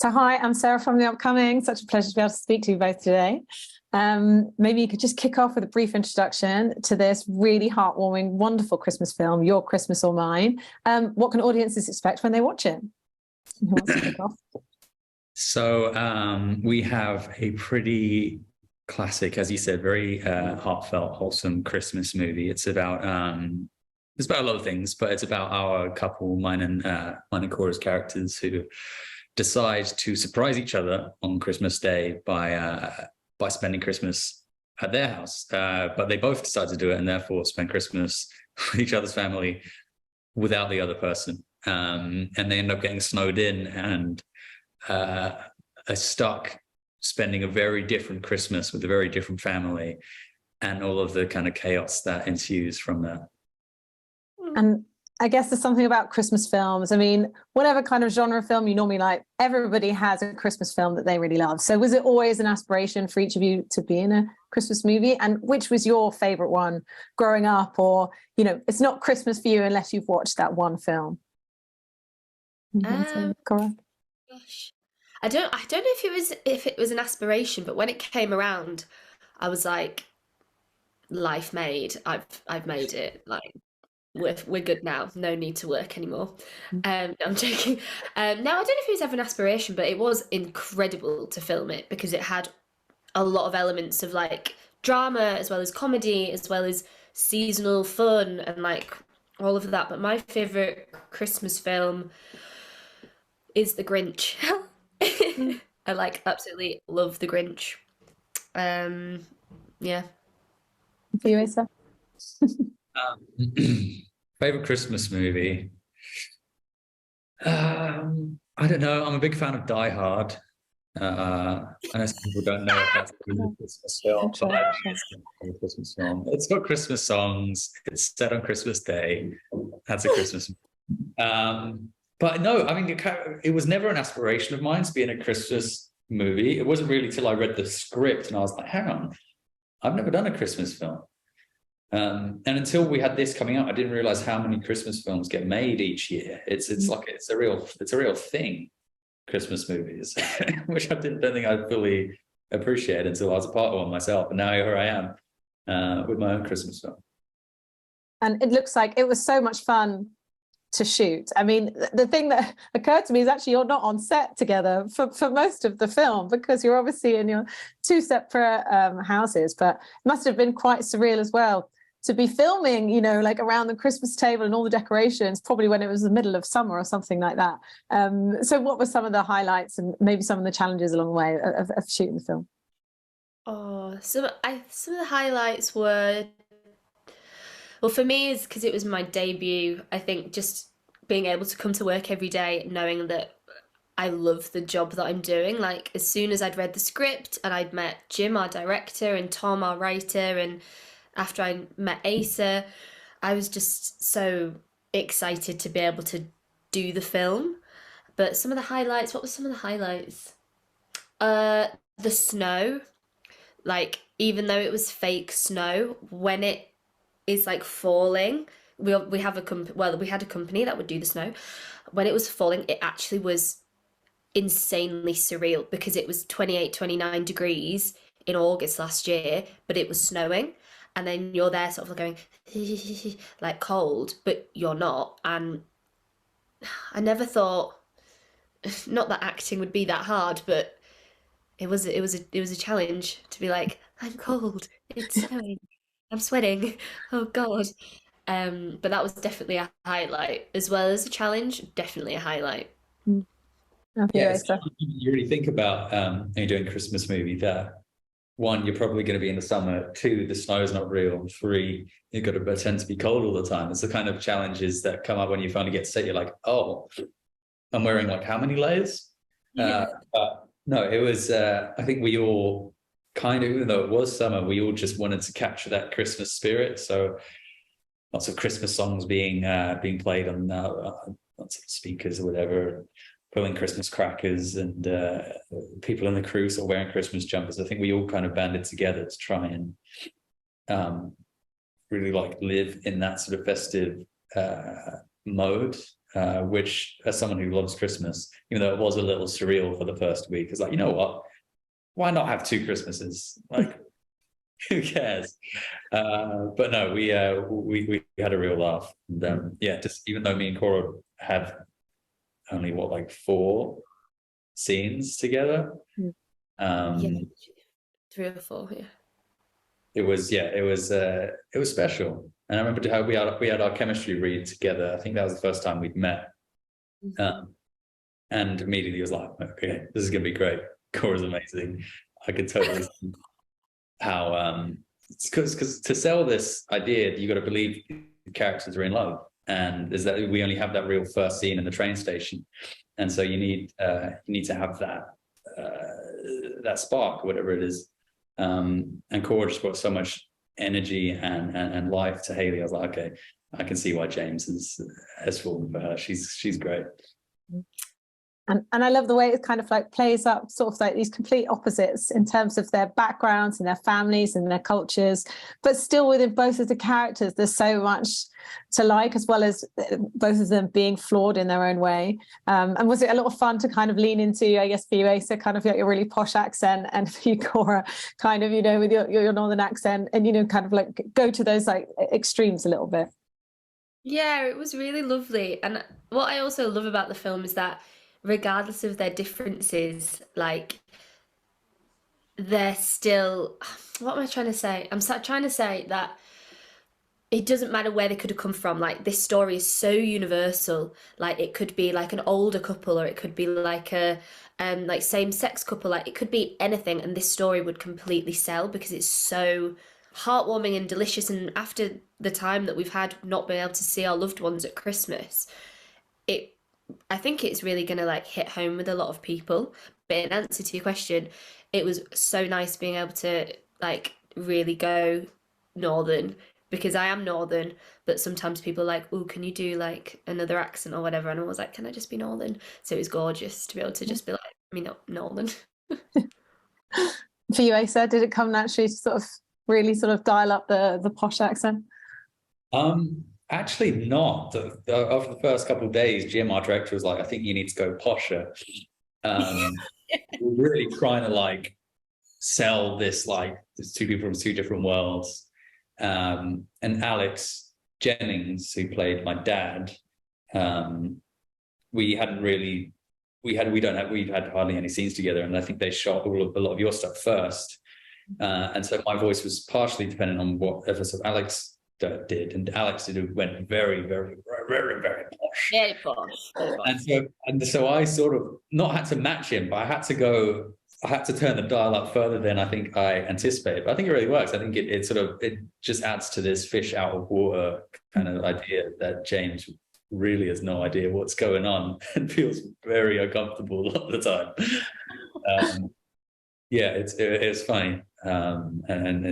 So hi, I'm Sarah from The Upcoming. Such a pleasure to be able to speak to you both today. Maybe you could just kick off with a brief introduction to this really heartwarming, wonderful Christmas film, Your Christmas or Mine. What can audiences expect when they watch it? Who wants to kick off? So we have a pretty classic, as you said, very heartfelt, wholesome Christmas movie. It's about a lot of things, but it's about our couple, mine and Cora's characters, who decide to surprise each other on Christmas Day by spending Christmas at their house. But they both decide to do it and therefore spend Christmas with each other's family without the other person. And they end up getting snowed in and are stuck spending a very different Christmas with a very different family, and all of the kind of chaos that ensues from that. And I guess there's something about Christmas films. I mean, whatever kind of genre film you normally like, everybody has a Christmas film that they really love. So was it always an aspiration for each of you to be in a Christmas movie? And which was your favorite one growing up? Or, you know, it's not Christmas for you unless you've watched that one film. Cora? Gosh, I don't know if it was an aspiration, but when it came around, I was like, life made. I've made it. Like, we're good now. No need to work anymore. I'm joking. No, I don't know if it was ever an aspiration, but it was incredible to film it because it had a lot of elements of like drama as well as comedy, as well as seasonal fun and like all of that. But my favorite Christmas film is The Grinch. I like absolutely love The Grinch. Yeah. For you, Asa? Favorite Christmas movie? I don't know. I'm a big fan of Die Hard. I know some people don't know if that's a Christmas film, but I think it's a Christmas film. It's got Christmas songs. It's set on Christmas Day. That's a Christmas movie. But no, I mean, it was never an aspiration of mine to be in a Christmas movie. It wasn't really till I read the script and I was like, hang on, I've never done a Christmas film. And until we had this coming out, I didn't realize how many Christmas films get made each year. It's a real thing, Christmas movies, which I don't think I fully appreciated until I was a part of one myself. And now here I am with my own Christmas film. And it looks like it was so much fun to shoot. I mean, the thing that occurred to me is actually you're not on set together for most of the film because you're obviously in your two separate houses, but it must have been quite surreal as well to be filming, you know, like around the Christmas table and all the decorations, probably when it was the middle of summer or something like that. So what were some of the highlights and maybe some of the challenges along the way of shooting the film? Oh, some of the highlights were, well, for me, is because it was my debut. I think just being able to come to work every day, knowing that I love the job that I'm doing. Like, as soon as I'd read the script and I'd met Jim, our director, and Tom, our writer, and after I met Asa, I was just so excited to be able to do the film. But some of the highlights, what were some of the highlights? The snow. Like, even though it was fake snow, when it is like falling, we had a company that would do the snow. When it was falling, it actually was insanely surreal because it was 28, 29 degrees in August last year, but it was snowing. And then you're there sort of going like cold, but you're not. And I never thought, not that acting would be that hard, but it was a challenge to be like, I'm cold, it's snowing, I'm sweating, oh God. But that was definitely a highlight as well as a challenge. Definitely a highlight. Yeah, you really think about when you're doing a Christmas movie that, one, you're probably going to be in the summer. Two, the snow's not real. Three, you've got to pretend to be cold all the time. It's the kind of challenges that come up when you finally get to set. You're like, oh, I'm wearing like how many layers? Yeah. No, it was, I think we all kind of, even though it was summer, we all just wanted to capture that Christmas spirit. So lots of Christmas songs being played on lots of speakers or whatever, pulling Christmas crackers, and people in the crew sort of wearing Christmas jumpers. I think we all kind of banded together to try and really like live in that sort of festive mode. which, as someone who loves Christmas, even though it was a little surreal for the first week, is like, you know what? Why not have 2 Christmases? Like, who cares? But no, we had a real laugh. And, yeah, just even though me and Cora have only like 4 scenes together. Yeah, 3 or 4. Yeah. It was special. And I remember how we had our chemistry read together. I think that was the first time we'd met. And immediately was like, okay, this is gonna be great. Cora's amazing. I could totally see how because to sell this idea, you got to believe the characters are in love, and is that we only have that real first scene in the train station, and so you need to have that spark, whatever it is. And Cora just brought so much energy and life to Haley. I was like, okay, I can see why James has fallen for her. She's great. And I love the way it kind of like plays up sort of like these complete opposites in terms of their backgrounds and their families and their cultures, but still within both of the characters, there's so much to like, as well as both of them being flawed in their own way. And was it a lot of fun to kind of lean into, I guess, for you, Asa, kind of like your really posh accent, and for you, Cora, kind of, with your northern accent, and, kind of like go to those like extremes a little bit? Yeah, it was really lovely. And what I also love about the film is that regardless of their differences, like, they're still, what am I trying to say? I'm trying to say that it doesn't matter where they could have come from. Like, this story is so universal. Like, it could be like an older couple, or it could be like a like same-sex couple. Like, it could be anything, and this story would completely sell because it's so heartwarming and delicious. And after the time that we've had not being able to see our loved ones at Christmas, I think it's really going to like hit home with a lot of people. But in answer to your question, it was so nice being able to like really go northern, because I am northern, but sometimes people are like, oh, can you do like another accent or whatever? And I was like, can I just be northern? So it was gorgeous to be able to just be like, not northern. For you, Asa, did it come naturally to sort of really sort of dial up the posh accent? Actually not. After the first couple of days, Jim, our director, was like, I think you need to go posher. We're really trying to like sell this, like, there's 2 people from 2 different worlds. And Alex Jennings, who played my dad, we'd had hardly any scenes together, and I think they shot a lot of your stuff first. And so my voice was partially dependent on what episode Alex did, and Alex went very, very, very, very posh. Very posh. And so I sort of not had to match him, but I had to turn the dial up further than I think I anticipated. But I think it really works. I think it just adds to this fish out of water kind of idea that James really has no idea what's going on and feels very uncomfortable a lot of the time. Yeah, it's funny, and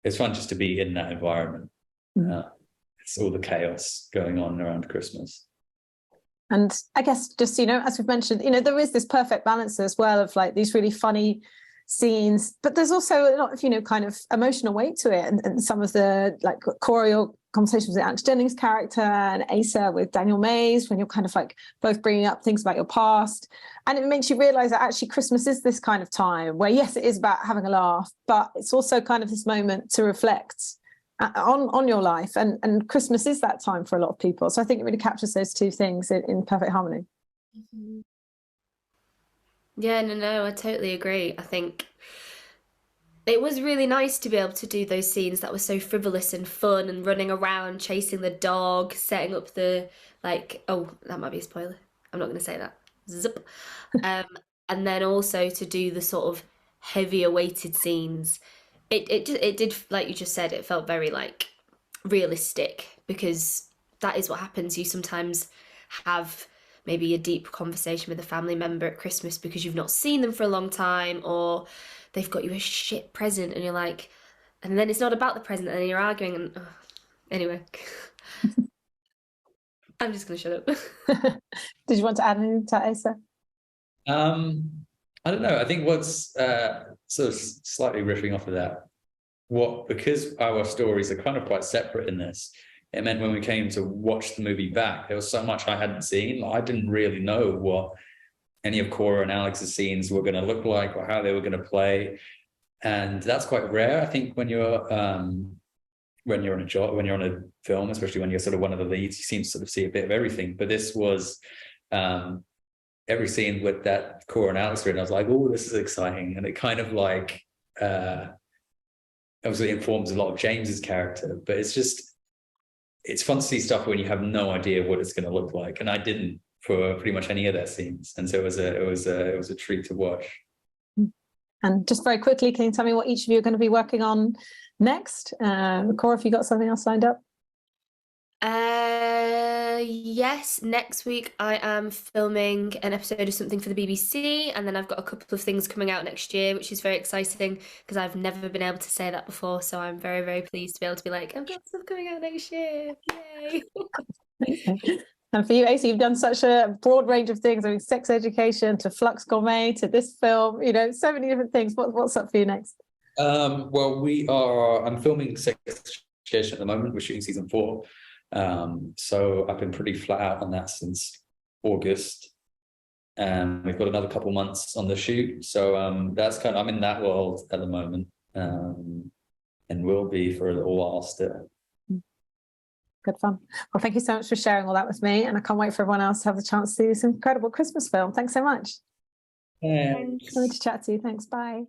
it's fun just to be in that environment. It's all the chaos going on around Christmas. And I guess just, as we've mentioned, there is this perfect balance as well of like these really funny scenes, but there's also a lot of, kind of emotional weight to it. And some of the, like, Cora, your conversations with Alex Jennings' character, and Asa with Daniel Mays, when you're kind of like both bringing up things about your past. And it makes you realize that actually Christmas is this kind of time where, yes, it is about having a laugh, but it's also kind of this moment to reflect on your life. And Christmas is that time for a lot of people. So I think it really captures those 2 things in perfect harmony. Mm-hmm. Yeah, no, I totally agree. I think it was really nice to be able to do those scenes that were so frivolous and fun, and running around, chasing the dog, setting up the, like, oh, that might be a spoiler. I'm not going to say that. Zip. And then also to do the sort of heavier weighted scenes. It did, like you just said, it felt very like realistic, because that is what happens. You sometimes have maybe a deep conversation with a family member at Christmas because you've not seen them for a long time, or they've got you a shit present and you're like, and then it's not about the present and then you're arguing, and anyway. I'm just gonna shut up. Did you want to add anything to Asa? I don't know. I think what's sort of slightly riffing off of that, because our stories are kind of quite separate in this, it meant when we came to watch the movie back, there was so much I hadn't seen. Like, I didn't really know what any of Cora and Alex's scenes were going to look like or how they were going to play. And that's quite rare, I think, when you're on a film, especially when you're sort of one of the leads, you seem to sort of see a bit of everything. But this was every scene with that Cora and Alex were in, I was like, oh, this is exciting. And it kind of like obviously informs a lot of James's character, but it's fun to see stuff when you have no idea what it's going to look like. And I didn't for pretty much any of their scenes. And so it was a treat to watch. And just very quickly, can you tell me what each of you are going to be working on next? Cora, if you got something else lined up? Yes, next week I am filming an episode of something for the BBC, and then I've got a couple of things coming out next year, which is very exciting because I've never been able to say that before. So I'm very, very pleased to be able to be like, I've got stuff coming out next year. Yay! And for you, Asa, you've done such a broad range of things. I mean, sex education to Flux Gourmet to this film, so many different things. What's up for you next? Well, I'm filming Sex Education at the moment. We're shooting season 4. So I've been pretty flat out on that since August. And we've got another couple months on the shoot. So I'm in that world at the moment. And will be for a little while still. Good fun. Well, thank you so much for sharing all that with me. And I can't wait for everyone else to have the chance to see this incredible Christmas film. Thanks so much. Thanks. Lovely to chat to you. Thanks. Bye.